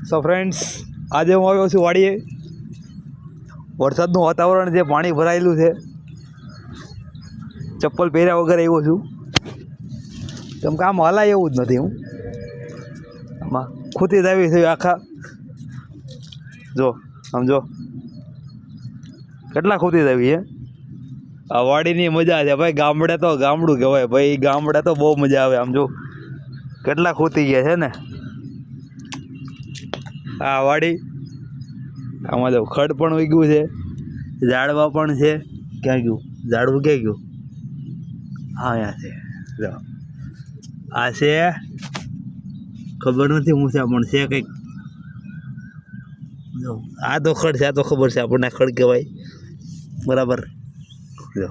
So friends, આજે હું આવ્યો છું વાડીએ. વરસાદનું વાતાવરણ છે, પાણી ભરાયેલું છે. ચપ્પલ પહેર્યા વગર આવ્યો છું, કેમ કે આમ હલાય એવું જ નથી. હું આમાં ખૂતી જ આવી છે આખા. જો સમજો કેટલા ખૂતી જ આવી છે. આ વાડીની મજા છે ભાઈ. ગામડે તો ગામડું કહેવાય ભાઈ. ગામડે તો બહુ મજા આવે. આમ જો કેટલા ખૂતી ગયા છે ને. આ વાડી, આમાં જો ખડ પણ ઉગ્યું છે, ઝાડવા પણ છે. ક્યાં ગયું ઝાડવું? ક્યાં ગયું? હા, અહીંયા છે. જો આ છે, ખબર નથી હું છે પણ છે કંઈક. જો આ તો ખડ છે, આ તો ખબર છે આપણને ખડ કહેવાય બરાબર. જો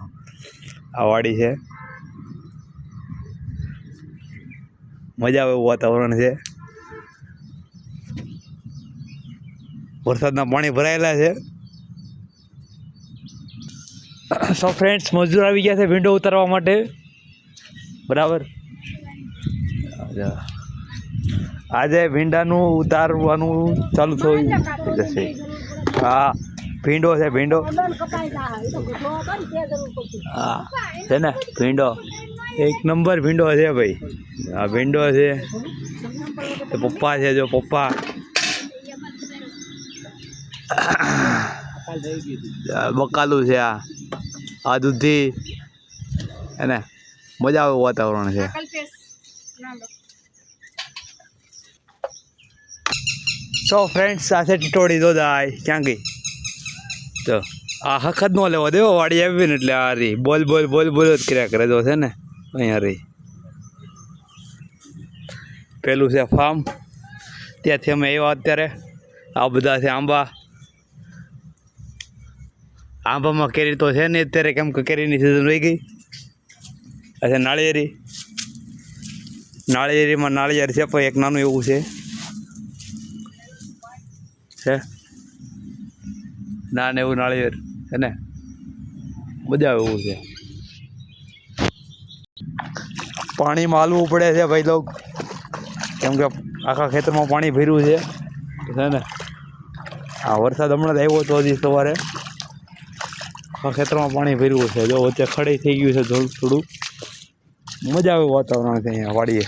આ વાડી છે, મજા આવે એવું વાતાવરણ છે. વરસાદના પાણી ભરાયેલા છે. સો ફ્રેન્ડ્સ, મજૂર આવી ગયા છે ભીંડો ઉતારવા માટે બરાબર. આજે ભીંડાનું ઉતારવાનું ચાલુ થઈ જશે. હા, ભીંડો છે, ભીંડો. હા છે ને ભીંડો, એક નંબર ભીંડો છે ભાઈ. આ ભીંડો છે. પપ્પા છે, જો પપ્પા. બકાલું છે. આ દૂધી એને મજા આવે વાતાવરણ છે. સો ફ્રેન્ડ્સ, આ છે ટીટોળી. દો દાય ક્યાં ગઈ? તો આ હખત ન લેવા દેવો. વાડી આવી ને એટલે આ રહી બોલ બોલ બોલ બોલ જ કર્યા કરે. જો છે ને અહીંયા રહી. પેલું છે ફાર્મ, ત્યાંથી અમે આવ્યા અત્યારે. આ બધા છે આંબા. આંબામાં કેરી તો છે ને અત્યારે, કેમ કે કેરીની સિઝન રહી ગઈ. અચ્છા, નાળિયેરી. નાળિયેરીમાં નાળિયેર છે પણ એક નાનું એવું છે ના ને એવું નાળિયેર છે ને, મજા આવે એવું છે. પાણીમાં હાલવું પડે છે ભાઈ લોક, કેમ કે આખા ખેતરમાં પાણી ભર્યું છે ને. હા, વરસાદ હમણાં જ આવ્યો હતો હજી સવારે. આખા ખેતરમાં પાણી ભર્યું છે. જો વચ્ચે ખડી થઈ ગયું છે થોડું થોડું. મજા આવે વાતાવરણ છે અહીંયા વાડીએ.